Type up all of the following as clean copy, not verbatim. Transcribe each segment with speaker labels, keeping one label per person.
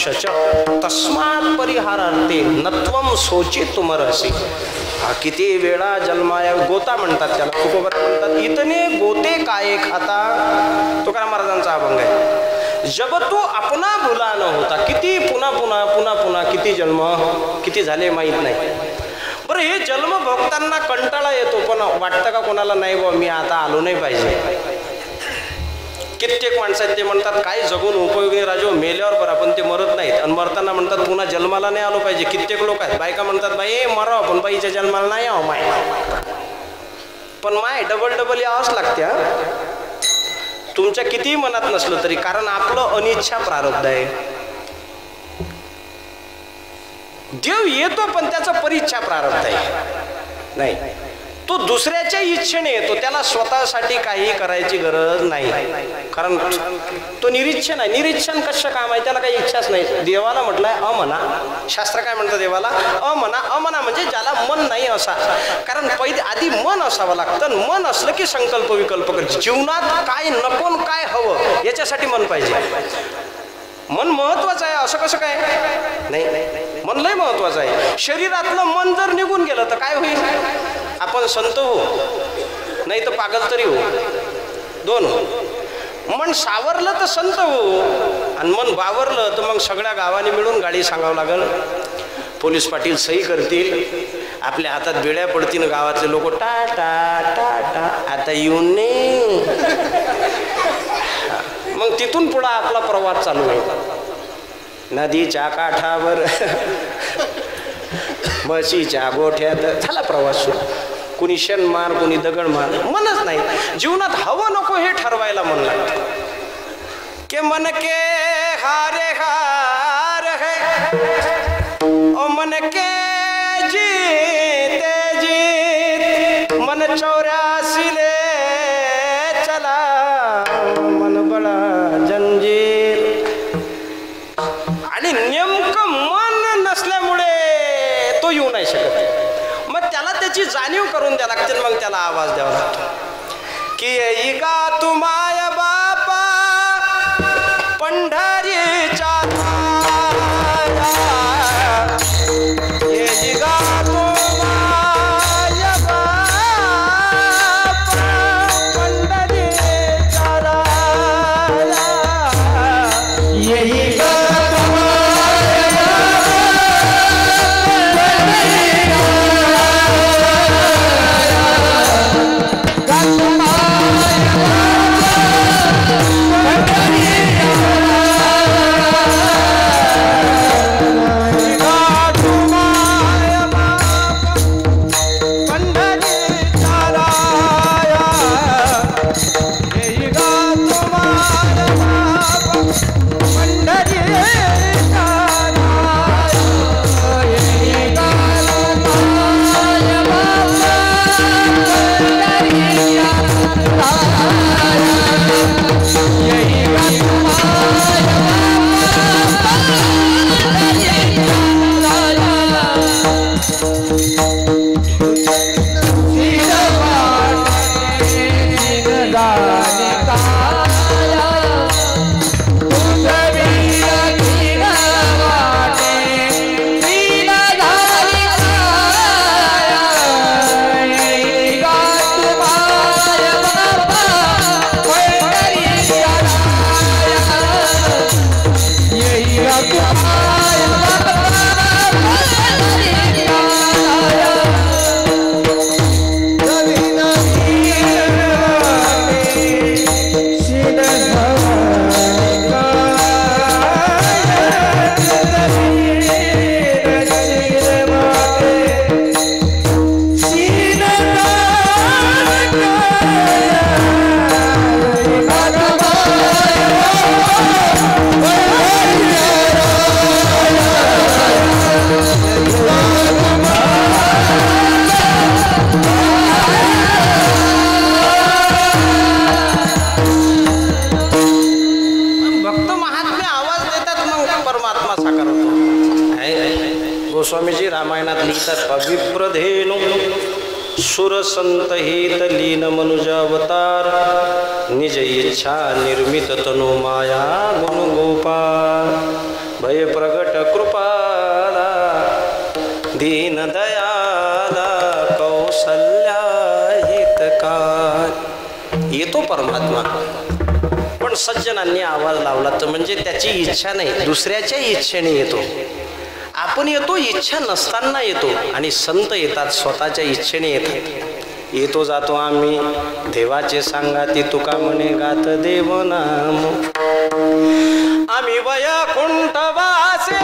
Speaker 1: मनुष्यच तस्मात् परिहारार्थे नत्वम सोचितुमर्हसि. किती वेळा जन्माया गोता म्हणतात त्याला, तुकोबरा म्हणतात इतने गोते काय खाता. तुकाराम महाराजांचा अभंग आहे. जब तू अपना भुला न होता. किती पुन्हा पुन्हा पुन्हा पुन्हा किती जन्म किती झाले माहीत नाही. बरं हे जन्म भोगताना कंटाळा येतो, पण वाटतं का कोणाला नाही बा मी आता आलो नाही पाहिजे. कित्येक माणसं ते म्हणतात काय जगून उपयोगी राजो, मेल्यावर बरं, पण ते मरत नाहीत आणि मरताना म्हणतात पुन्हा जन्माला नाही आलो पाहिजे. कित्येक लोक आहेत, बायका म्हणतात बाई मराव पण बाईच्या जन्माला नाही यावं माय, पण माय डबल डबल यावंच लागते. तुमच्या कितीही मनात नसलं तरी, कारण आपलं अनिच्छा प्रारब्ध आहे. देव येतो पण त्याचा परिच्छा प्रारब्ध आहे नाही. तो दुसऱ्याच्या इच्छेने येतो, त्याला स्वतःसाठी काही करायची गरज नाही, कारण तो निरीच्छन आहे. निरीच्छन कशा काम आहे, त्याला काही इच्छाच नाही. देवाला म्हटलंय अमना. शास्त्र काय म्हणतं देवाला? अमना. अमना म्हणजे ज्याला मन नाही असा. कारण पहिले आधी मन असावं लागतं. मन असलं की संकल्प विकल्प करायचे. जीवनात काय नको काय हवं याच्यासाठी मन पाहिजे. मन महत्वाचं आहे असं कसं काय नाही. मन लय महत्वाचं आहे. शरीरातलं मन जर निघून गेलं तर काय होईल? आपण संत हो नाही तर पागल तरी हो, दोन हो. मन सावरलं तर संत हो आणि मन बावरलं तर मग सगळ्या गावाने मिळून गाडी सांगावं लागल. पोलीस पाटील सही करतील, आपल्या हातात बेड्या पडतील, गावातले लोक टाटा टाटा आता येऊन नाही. मग तिथून पुढे आपला प्रवास चालू आहे. नदीच्या काठावर म्हशीच्या गोठ्यात झाला प्रवास सुरू. कुणी शन मार कुणी दगड मार, मनच नाही. जीवनात हवं नको हे ठरवायला मन लागतं. के मन के हारे हार है ओ मन के जीते जीत मन 84 ले चला मन बडा जंजीर. आणि नेमकं मन नसल्यामुळे तो येऊ नाही शकत. मग त्याला त्याची जाणीव करून द्यावी लागते, मग त्याला आवाज द्यावा लागतो की येई गा तू माय बापा पंढरीच्या येई गा तू माय बापा पंढरीच्या येई गा गोस्वामीजी रामायणात लिहितात अभिप्रधेनु सुरसंत हित लीन मनुज अवतार निज इच्छा निर्मित तनु माया गुण गोपाल. भय प्रगट कृपाला दीन दयाला कौसल्या हितकारी. येतो परमात्मा, पण सज्जनांनी आवाज लावला तर म्हणजे त्याची इच्छा नाही, दुसऱ्याच्या इच्छेने येतो. आपण येतो इच्छा नसताना येतो, आणि संत येतात स्वतःच्या इच्छेने येतात. येतो जातो आम्ही देवाचे सांगाती, तुका म्हणे गात देव नाम. आम्ही वैकुंठ वासे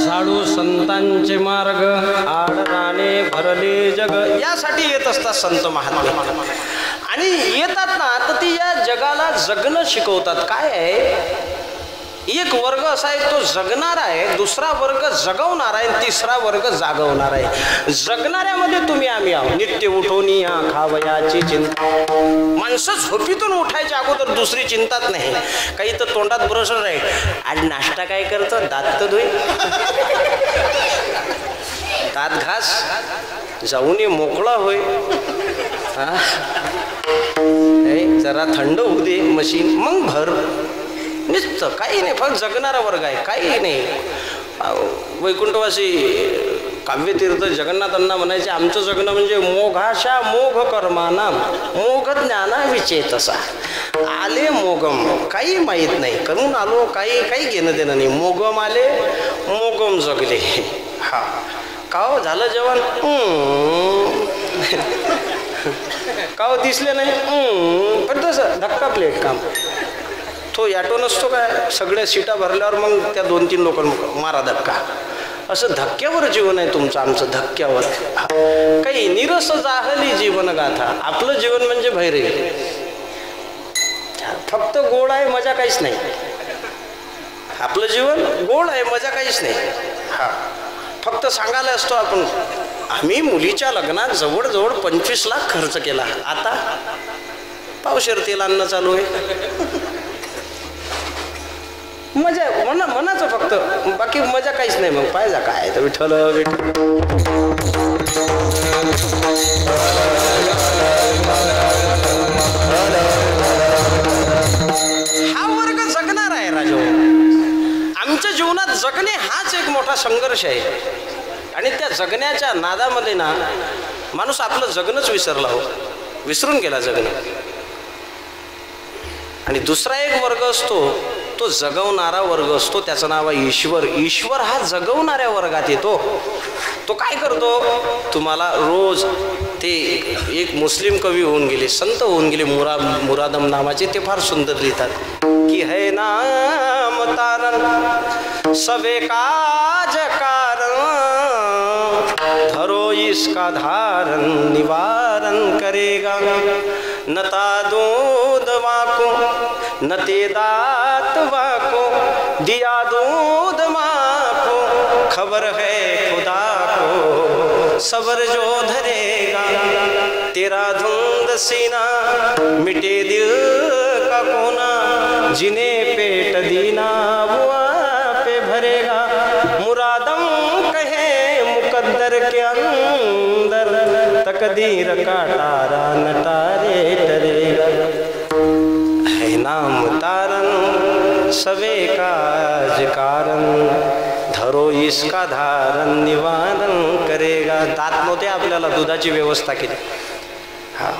Speaker 1: साडू संतांचे मार्ग आडराने भरले जग, यासाठी येत असतात संत महात्मे. आणि येतात ना तर ती या जगाला जगणं शिकवतात. काय आहे, एक वर्ग असा आहे तो जगणारा आहे, दुसरा वर्ग जगवणारा आहे, तिसरा वर्ग जागवणारा आहे. जगणाऱ्यामध्ये तुम्ही आम्ही आहोत. नित्य उठवणी या खावयाची चिंता. माणसं झोपीतून उठायच्या अगोदर दुसरी चिंताच नाही. काही तर तोंडात ब्रशर आहे, आज नाश्ता काय करतो, दात तर धुई, दात घास, जाऊन ये मोकळा होय, जरा थंड होऊ दे मशीन, मग भर. नुसतं काही नाही, फक्त जगणारा वर्ग आहे, काही नाही. वैकुंठवासी काव्यतीर्थ जगन्नाथांना म्हणायचे, आमचं जगणं म्हणजे मोघाशा मोघ कर्माना मोघ ज्ञाना विचेतसा. आले मोगम, काही माहीत नाही, करून आलो, काही काही घेणं देणं नाही. मोगम आले, मोगम जगले. हा काव झालं जेवण, काव दिसले नाही, पण तसं धक्का प्लेट काम. तो ॲटो नसतो काय, सगळ्या सीटा भरल्यावर मग त्या 2-3 लोकांना मारा धक्का. असं धक्क्यावर जीवन आहे तुमचं, आमचं धक्क्यावर. काही निरस जाहली जीवन गाथा. आपलं जीवन म्हणजे भैरे, फक्त गोड आहे, मजा काहीच नाही. आपलं जीवन गोड आहे, मजा काहीच नाही. हा फक्त सांगायला असतो आपण, आम्ही मुलीच्या लग्नात जवळजवळ 25 लाख खर्च केला, आता पावशेर तेल आणणं चालू आहे. मजा मनाचं फक्त, बाकी मजा काहीच नाही. मग पाहिजे काय तर विठ्ठल विठ्ठल. हा वर्ग जगणार आहे राजो. आमच्या जीवनात जगणे हाच एक मोठा संघर्ष आहे. आणि त्या जगण्याच्या नादामध्ये ना माणूस आपलं जगणंच विसरला हो, विसरून गेला जगणं. आणि दुसरा एक वर्ग असतो तो जगवणारा वर्ग असतो, त्याचं नाव आहे ईश्वर. ईश्वर हा जगवणाऱ्या वर्गात येतो. तो काय करतो, तुम्हाला रोज ते एक मुस्लिम कवी होऊन गेले, संत होऊन गेले, मुरादम नावाचे, ते फार सुंदर लिहितात की है नाम तारण सबे काज कारण, धरो इसका धारण निवारण करेगा, नता दूध वाको न ते दात वाको, दिया दूध माको, खबर है खुदा को सबर जो धरेगा, तेरा धुंध सीना मिटे दिल का कोना, जिन्हें पेट दीना वो पे भरेगा, मुरादम कहे मुकद्दर के अंदर, तकदीर का तारा न तारे टरेगा, है नाम तारन सबे काज कारण, धरो इसका धारण निवारण करेगा. दात नव्हते आपल्याला, दुधाची व्यवस्था केली. हा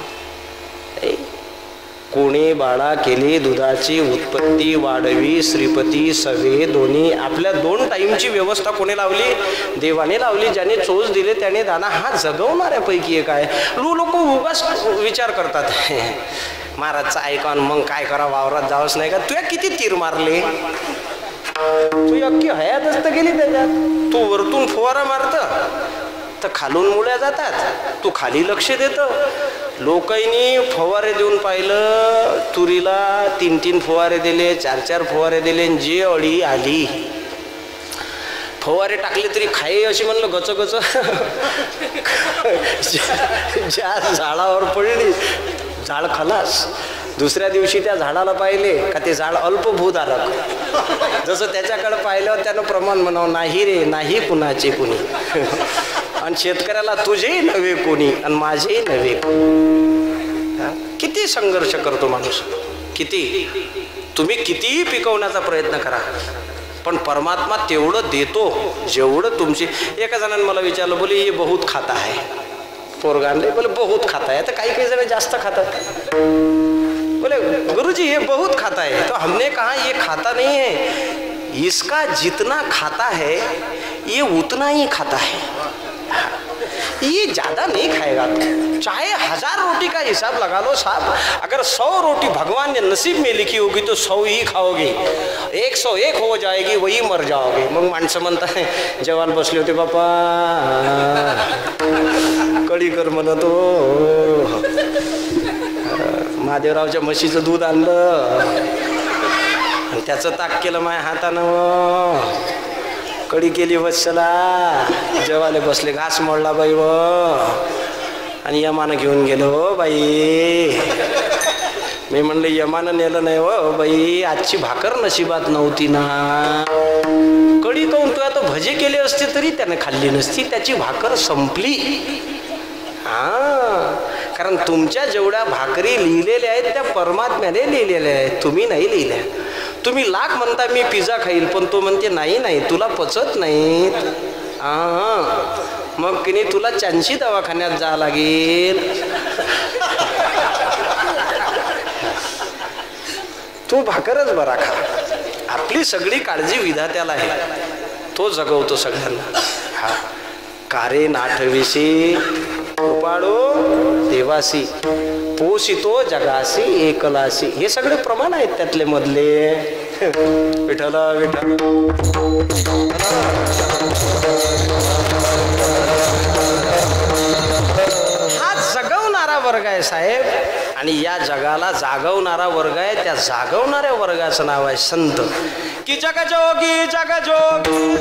Speaker 1: कोणी बाळा केली दुधाची उत्पत्ती वाढवी, श्रीपती सवे दोन्ही. आपल्या 2 टाईमची व्यवस्था कोणी लावली, देवाने लावली. ज्याने चोच दिले त्याने दाना. हा जगवणाऱ्यापैकी एक आहे. लोक उगाच विचार करतात, महाराजचं ऐकून मग काय करा, वावरात जावंच नाही का, तुया किती तीर मारले, तू अख्खी हयातच तर गेली त्याच्यात. तू वरतून फुवारा मारत तर खालून मुळ्या जातात, तू खाली लक्ष देत. लोकांनी फवारे देऊन पाहिलं, तुरीला 3-3 फवारे दिले, 4-4 फवारे दिले, जे अळी आली फवारे टाकले तरी खाये अशी म्हणलं गच गच. ज्या झाडावर पडली झाड खलास. दुसऱ्या दिवशी त्या झाडाला पाहिले का ते झाड अल्पभूधारक. जसं त्याच्याकडे पाहिल्यावर त्यानं प्रमाण म्हणावं, नाही रे नाही कुणाचे कुणी. आणि शेतकऱ्याला तुझेही नव्हे कोणी आणि माझेही नव्हे. किती संघर्ष करतो माणूस, किती. तुम्ही कितीही पिकवण्याचा प्रयत्न करा, पण परमात्मा तेवढं देतो जेवढं तुमची. एका जणांनी मला विचारलं, बोले ये बहुत खाता है. पोरगांडे बोले बहुत खाता है. तर काही काही जण जास्त खातात. बोले गुरुजी ये बहुत खाता है. तो हमने कहा ये खाता नहीं है, इसका जितना खाता है ये उतना ही खाता है, ये ज्यादा नहीं खाएगा. चाहे 1000 रोटी का हिसाब लगा लो साहब, अगर 100 रोटी भगवान ने नसीब में लिखी होगी तो 100 ही खाओगे. 101 हो जाएगी वही मर जाओगे. मग माणसं म्हणताय, जवान बसले होते बापा कडी कर म्हणतो. महादेवरावच्या म्हशीचं दूध आणलं आणि त्याचं ताक केलं माझ्या हातानं. कडी केली वत्सला. जेवाले बसले, घास मोडला बाई व. आणि यमानं घेऊन गेलो बाई. मी म्हणलं यमानं नेलं नाही व बाई, आजची भाकर नशिबात नव्हती ना. कडी काऊन तू आता भजे केले असते तरी त्याने खाल्ली नसती, त्याची भाकर संपली. कारण तुमच्या जेवढ्या भाकरी लिहिलेल्या आहेत त्या परमात्म्याने लिहिलेल्या आहेत, तुम्ही नाही लिहिल्या. तुम्ही लाख म्हणता मी पिझ्झा खाईल, पण तो म्हणते नाही नाही तुला पचत नाही. मग की नाही तुला चांशी दवाखान्यात जा लागेल. तू भाकरच बरा खा. आपली सगळी काळजी विधात्याला आहे, तो जगवतो सगळ्यांना. हा कारे नाठविसी उपाडो देवासी, पोषितो जगासी एकलासी. हे सगळे प्रमाण आहेत त्यातले मधले. विठ्ठल विठ्ठल. हा जगवणारा वर्ग आहे साहेब, आणि या जगाला जागवणारा वर्ग आहे. त्या जागवणाऱ्या वर्गाचं नाव आहे संत. की जगजोगी जगजोगी